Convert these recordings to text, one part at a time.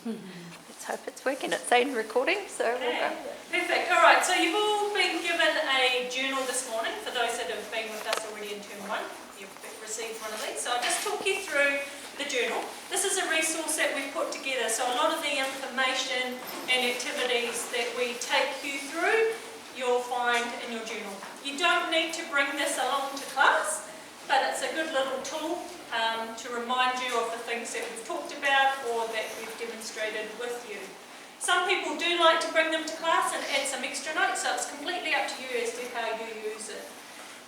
Let's hope it's working. It's saying recording, so we'll go. Perfect. All right, so you've all been given a journal this morning. For those that have been with us already in term 1, you've received one of these. So I'll just talk you through the journal. This is a resource that we've put together. So a lot of the information and activities that we take you through, you'll find in your journal. You don't need to bring this along to class, but it's a good little tool to remind you of the things that we've talked about or that we've demonstrated with you. Some people do like to bring them to class and add some extra notes, so it's completely up to you as to how you use it.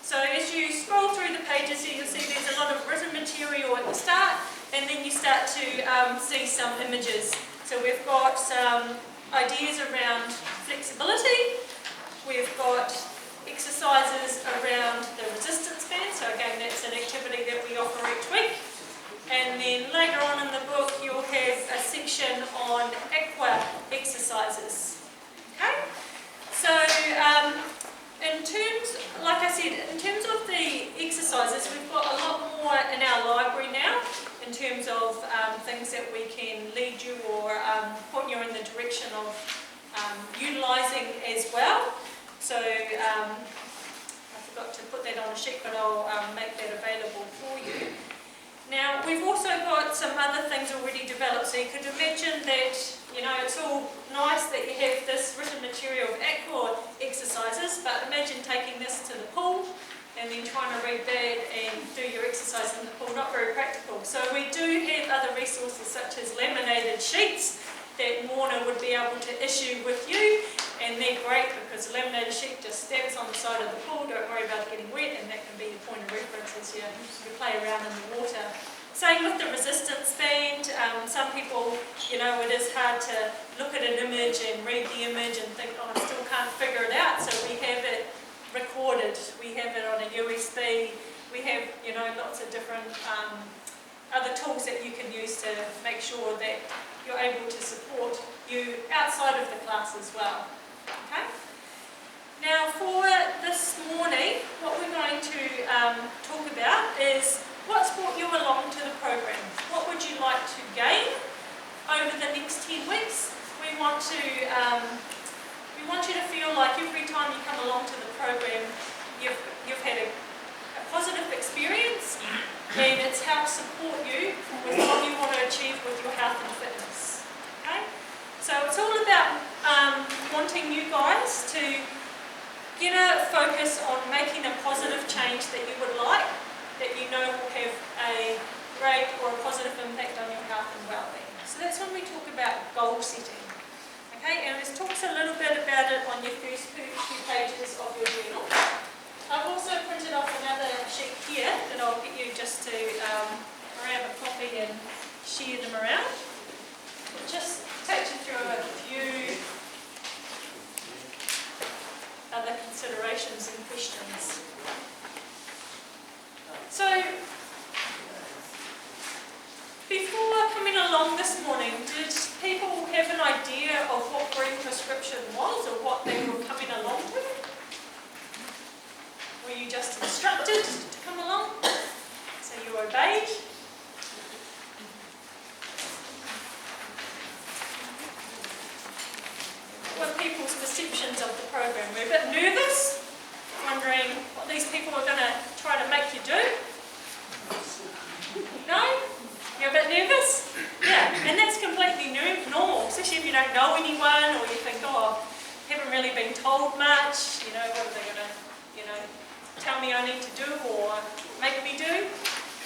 So as you scroll through the pages, you'll see there's a lot of written material at the start, and then you start to see some images. So we've got some ideas around flexibility, we've got exercises around the resistance band, so again that's an activity that we offer each week. And then later on in the book you'll have a section on aqua exercises. Okay? So in terms, like I said, in terms of the exercises, we've got a lot more in our library now in terms of things that we can lead you or point you in the direction of utilising as well. So I forgot to put that on a sheet, but I'll make that available for you. Now we've also got some other things already developed, so you could imagine that, you know, it's all nice that you have this written material of aqua exercises, but imagine taking this to the pool and then trying to read that and do your exercise in the pool. Not very practical. So we do have other resources such as laminated sheets that Morna would be able to issue with you, and they're great because the laminated sheet just stamps on the side of the pool, don't worry about getting wet, and that can be your point of reference as you play around in the water. Same with the resistance band. Some people, you know, it is hard to look at an image and read the image and think, oh, I still can't figure it out, so we have it recorded, we have it on a USB, we have, you know, lots of different other tools that you can use to make sure that you're able to support you outside of the class as well. Okay? Now for this morning, what we're going to talk about is what's brought you along to the program. What would you like to gain over the next 10 weeks? We want you to feel like every time you come along to the program, you've had a positive experience, and it's helped support you with what you want to achieve with your health and fitness. Okay? So it's all about wanting you guys to get a focus on making a positive change that you would like, that you know will have a great or a positive impact on your health and well-being. So that's when we talk about goal setting. Okay, and it talks a little bit about it on your first few pages of your journal. I've also printed off another sheet here that I'll get you just to grab a copy and share them around. It just takes you through a few other considerations and questions. So, before coming along this morning, did people have an idea of what green prescription was or what they were coming along to? Were you just instructed to come along? So you obeyed? What were people's perceptions of the program? Were a bit nervous? Wondering what these people are going to try to make you do? No? You're a bit nervous? Yeah, and that's completely normal, especially if you don't know anyone or you think, oh, I haven't really been told much, you know, what are they going to, you know, tell me I need to do or make me do.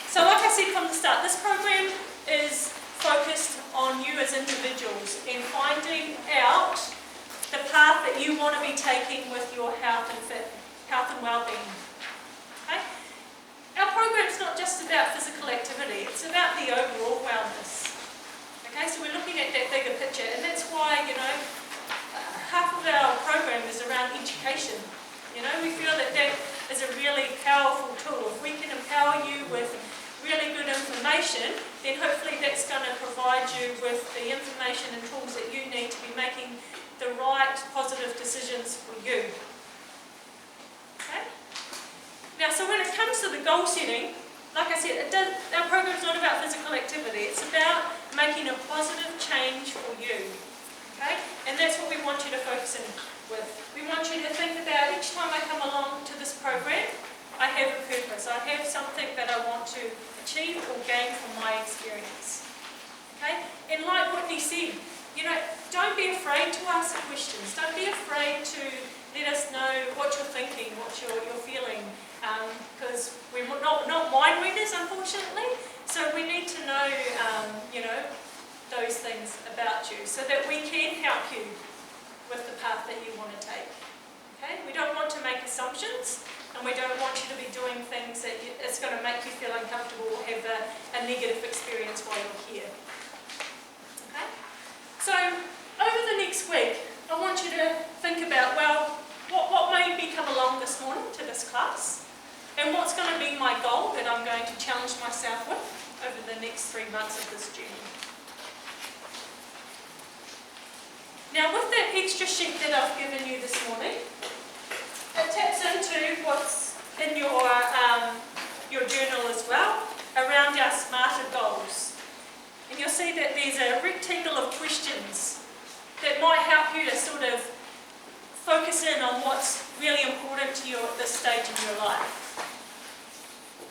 So like I said from the start, this program is focused on you as individuals and finding out the path that you want to be taking with your health and well-being. Okay? Our program's not just about physical activity, it's about the overall wellness. Okay, so we're looking at that bigger picture, and that's why, you know, half of our program is around education. You know, we feel that that is a really powerful tool. If we can empower you with really good information, then hopefully that's going to provide you with the information and tools that you need to be making the right positive decisions for you. Okay? Now, so when it comes to the goal setting, like I said, our program is not about physical activity. It's about making making a positive change for you. Okay? And that's what we want you to focus in with. We want you to think about each time I come along to this program, I have a purpose. I have something that I want to achieve or gain from my experience. Okay? And like Whitney said, don't be afraid to ask questions. Don't be afraid to let us know what you're thinking, what you're feeling. Because we're not mind readers, unfortunately. So we need to know, those things about you so that we can help you with the path that you want to take. Okay? We don't want to make assumptions, and we don't want you to be doing things that it's going to make you feel uncomfortable or have a negative experience while you're here. Okay? So, over the next week, I want you to think about, well, what made me come along this morning to this class, and what's going to be my goal that I'm going to challenge myself with over the next 3 months of this journey. Now, with that extra sheet that I've given you this morning, it taps into what's in your journal as well, around our smarter goals. And you'll see that there's a rectangle of questions that might help you to sort of focus in on what's really important to you at this stage in your life.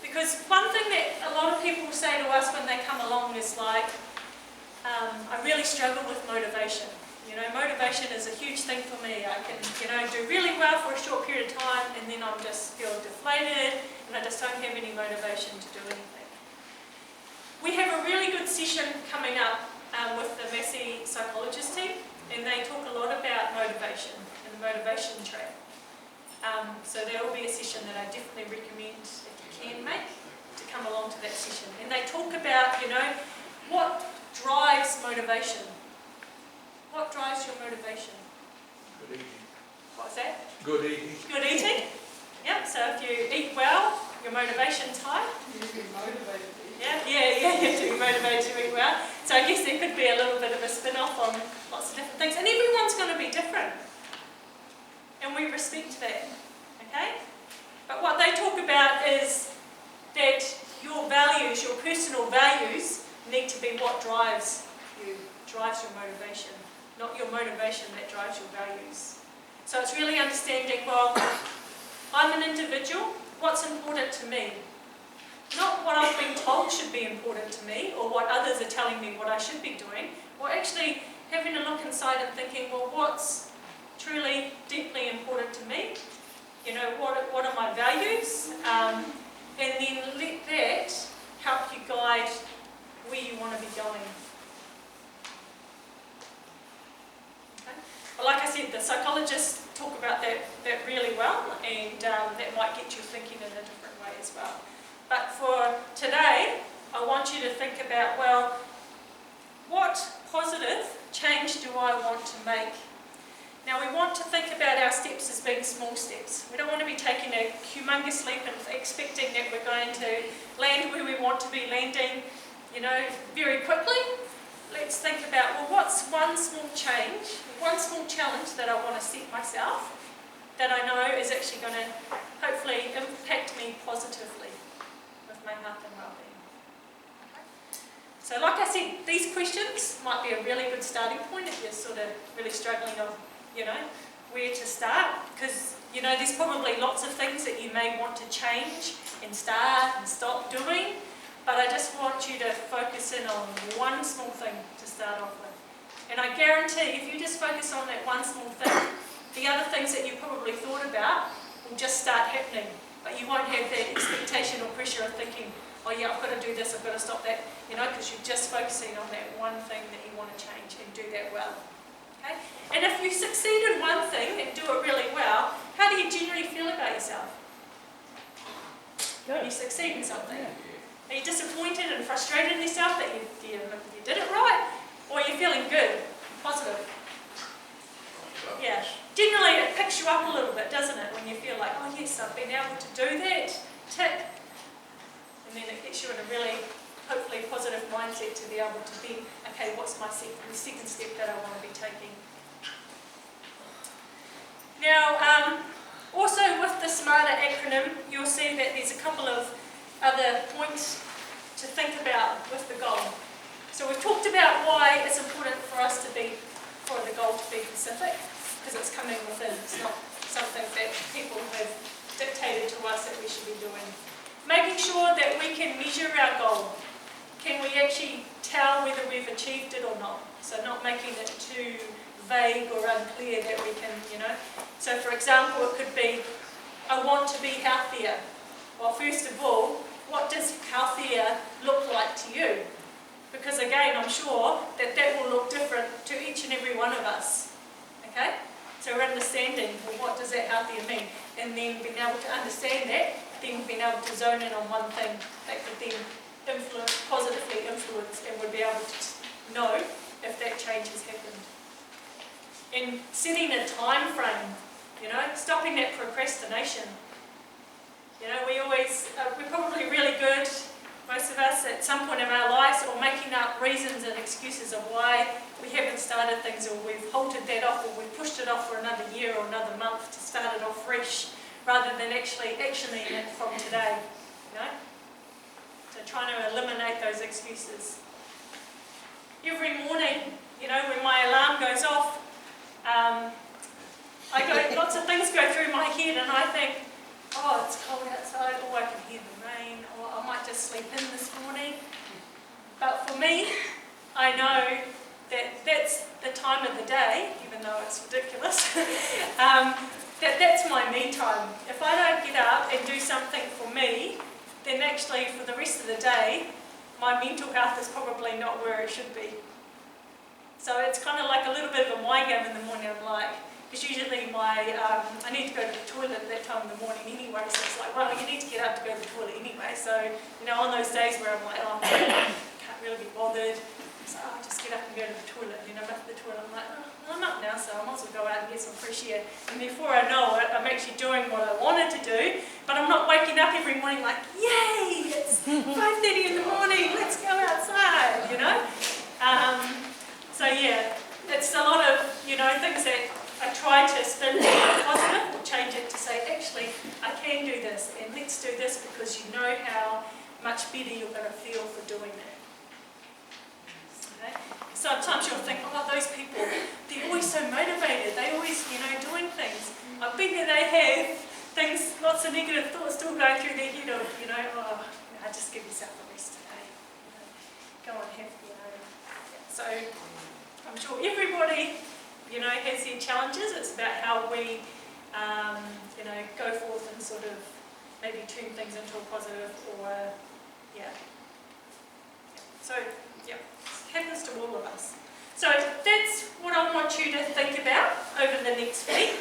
Because one thing that a lot of people say to us when they come along is like, I really struggle with motivation. Motivation is a huge thing for me. I can, do really well for a short period of time and then I'm just feel deflated and I just don't have any motivation to do anything. We have a really good session coming up with the Massey psychologist team, and they talk a lot about motivation and the motivation track. So there will be a session that I definitely recommend if you can make to come along to that session. And they talk about, what drives motivation. What drives your motivation? Good eating. What's that? Good eating. Good eating. Yep, so if you eat well, your motivation's high. You get motivated to eat. Yeah, you have to be motivated to eat well. So I guess there could be a little bit of a spin-off on lots of different things. And everyone's going to be different. And we respect that. Okay? But what they talk about is that your values, your personal values, need to be what drives you, drives your motivation. Not your motivation that drives your values. So it's really understanding, well, I'm an individual, what's important to me? Not what I've been told should be important to me, or what others are telling me what I should be doing, or actually having a look inside and thinking, well, what's truly, deeply important to me? What are my values? And then let that help you guide where you want to be going. Well, like I said, the psychologists talk about that really well, and that might get you thinking in a different way as well. But for today, I want you to think about, well, what positive change do I want to make? Now, we want to think about our steps as being small steps. We don't want to be taking a humongous leap and expecting that we're going to land where we want to be landing, very quickly. Let's think about, well, what's one small change, one small challenge that I want to set myself that I know is actually going to hopefully impact me positively with my health and well-being. Okay. So like I said, these questions might be a really good starting point if you're sort of really struggling of, where to start, because, there's probably lots of things that you may want to change and start and stop doing. But I just want you to focus in on one small thing to start off with. And I guarantee if you just focus on that one small thing, the other things that you probably thought about will just start happening. But you won't have that expectation or pressure of thinking, oh yeah, I've got to do this, I've got to stop that, because you're just focusing on that one thing that you want to change and do that well. Okay? And if you succeed in one thing and do it really well, how do you generally feel about yourself? When you succeed in something? Are you disappointed and frustrated in yourself that you did it right? Or are you feeling good, positive? Yeah. Generally it picks you up a little bit, doesn't it? When you feel like, oh yes, I've been able to do that, tick. And then it gets you in a really, hopefully, positive mindset to be able to think, okay, what's my second step that I want to be taking? Now, also with the SMARTER acronym, you'll see that there's a couple of other points to think about with the goal. So we've talked about why it's important for us to be, for the goal to be specific, because it's coming within. It's not something that people have dictated to us that we should be doing. Making sure that we can measure our goal. Can we actually tell whether we've achieved it or not? So not making it too vague or unclear that we can, So for example, it could be, I want to be healthier. Well, first of all, what does healthier look like to you? Because again, I'm sure that will look different to each and every one of us. Okay? So we're understanding, well, what does that healthier mean? And then being able to understand that, then being able to zone in on one thing that could then positively influence, and we'll be able to know if that change has happened. And setting a time frame, stopping that procrastination. We're probably really good, most of us, at some point in our lives, or making up reasons and excuses of why we haven't started things, or we've halted that off, or we've pushed it off for another year or another month to start it off fresh, rather than actually actioning it from today. So trying to eliminate those excuses. Every morning, when my alarm goes off, lots of things go through my head, and I think, oh, it's cold outside, or I can hear the rain, or I might just sleep in this morning. But for me, I know that that's the time of the day, even though it's ridiculous, that's my me time. If I don't get up and do something for me, then actually for the rest of the day, my mental health is probably not where it should be. So it's kind of like a little bit of a mind game in the morning. I'm like, because usually I need to go to the toilet at that time in the morning anyway, so it's like, well, you need to get up to go to the toilet anyway. So, on those days where I'm like, oh, I can't really be bothered, so I'll just get up and go to the toilet. I'm up at the toilet, I'm like, oh, I'm up now, so I might as well go out and get some fresh air. And before I know it, I'm actually doing what I wanted to do, but I'm not waking up every morning like, yay, it's 5:30 in the morning, let's go outside, So yeah, it's a lot of, things that I try to spin to positive or change it to say, actually, I can do this, and let's do this because you know how much better you're going to feel for doing that. Okay? Sometimes you'll think, oh, those people, they're always so motivated, they always, doing things. I bet that they have things, lots of negative thoughts still going through their head of, just give yourself a rest today. Go and have, So I'm sure everybody, has their challenges. It's about how we, go forth and sort of maybe turn things into a positive or, So, it happens to all of us. So that's what I want you to think about over the next week.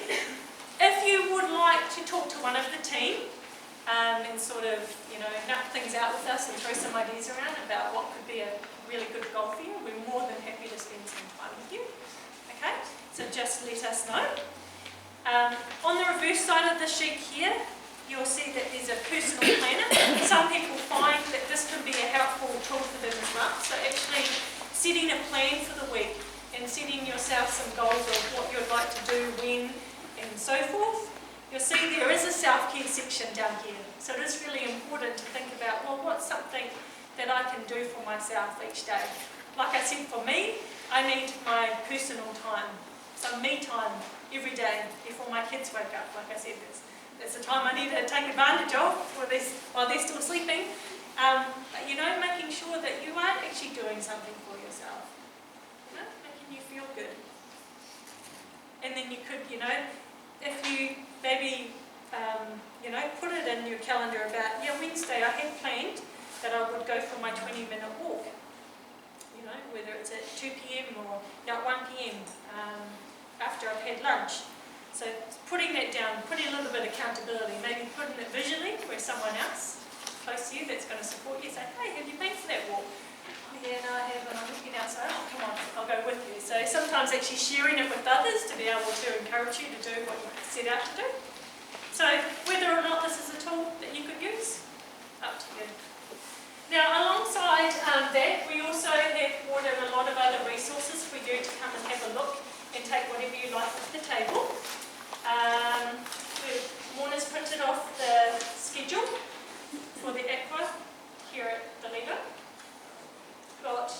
If you would like to talk to one of the team and sort of, nut things out with us and throw some ideas around about what could be a really good goal for you, we're more than happy to spend some time with you. Okay, so just let us know. On the reverse side of the sheet here, you'll see that there's a personal planner. Some people find that this can be a helpful tool for them as well. So actually setting a plan for the week and setting yourself some goals of what you'd like to do, when, and so forth. You'll see there is a self-care section down here. So it is really important to think about, well, what's something that I can do for myself each day? Like I said, for me, I need my personal time, some me time every day before my kids wake up. Like I said, that's the time I need to take advantage of while they're still sleeping. But making sure that you are actually doing something for yourself, making you feel good. And then you could, if you maybe, put it in your calendar about, Wednesday I had planned that I would go for my 20-minute walk. Whether it's at 2 p.m. or at 1 p.m. After I've had lunch. So putting that down, putting a little bit of accountability, maybe putting it visually where someone else close to you that's going to support you, say, hey, have you been for that walk? Oh yeah, no I haven't, I'm looking outside, oh come on, I'll go with you. So sometimes actually sharing it with others to be able to encourage you to do what you set out to do. So whether or not this is a tool that you could use, up to you. Now alongside that, we also have brought in a lot of other resources for you to come and have a look and take whatever you like off the table. Morna's printed off the schedule for the aqua here at the Lego. Got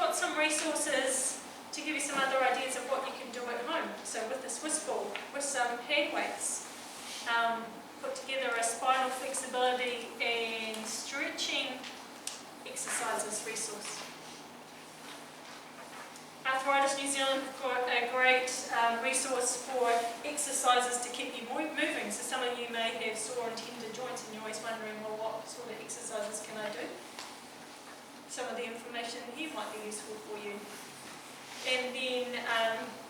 got some resources to give you some other ideas of what you can do at home. So with the Swiss ball, with some hand weights, put together a spinal flexibility and stretching exercises resource. Arthritis New Zealand have got a great resource for exercises to keep you moving. So some of you may have sore and tender joints and you're always wondering, well, what sort of exercises can I do? Some of the information here might be useful for you. And then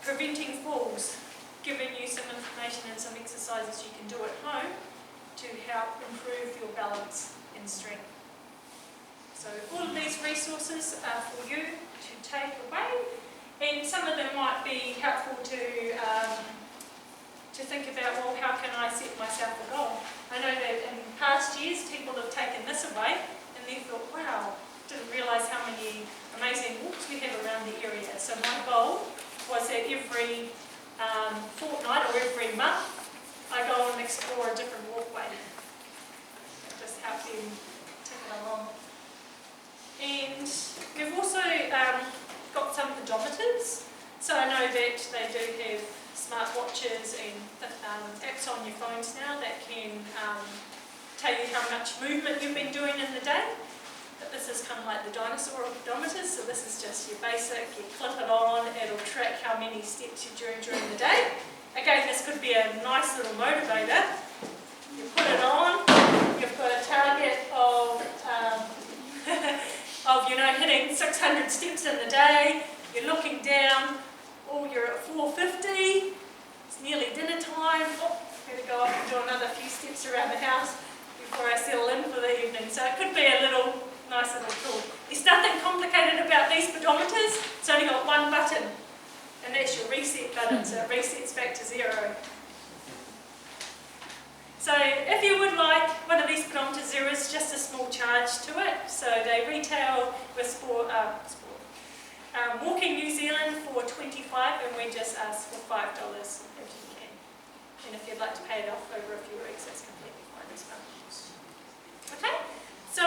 preventing falls, giving you some information and some exercises you can do at home to help improve your balance and strength. So all of these resources are for you to take away. And some of them might be helpful to think about, well, how can I set myself a goal? I know that in past years people have taken this away and they thought, wow, didn't realise how many amazing walks we have around the area. So my goal was that every fortnight or every month I go and explore a different walkway. Just help them take it along. And we've also got some pedometers. So I know that they do have smartwatches and apps on your phones now that can tell you how much movement you've been doing in the day. But this is kind of like the dinosaur pedometers, so this is just your basic, you clip it on, it'll track how many steps you're doing during the day. Again, this could be a nice little motivator. You put it on, you've got a target of hitting 600 steps in the day, you're looking down, oh, you're at 450, it's nearly dinner time, oh, I'm going to go up and do another few steps around the house before I settle in for the evening. So it could be a nice little tool. There's nothing complicated about these pedometers, it's only got one button, and that's your reset button, so it resets back to 0. So if you would like one of these pedometers, there is just a small charge to it. So they retail with Walking New Zealand for $25, and we just ask for $5 if you can. And if you'd like to pay it off over a few weeks, that's completely fine as well. Okay, so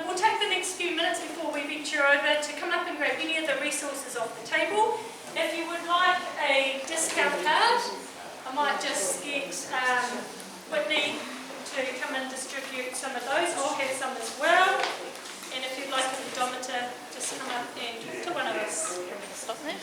we'll take the next few minutes before we venture over to come up and grab any of the resources off the table. If you would like a discount card, I might just get Whitney to come and distribute some of those. I'll have some as well. And if you'd like a pedometer, just come up and talk to one of us. Stop there.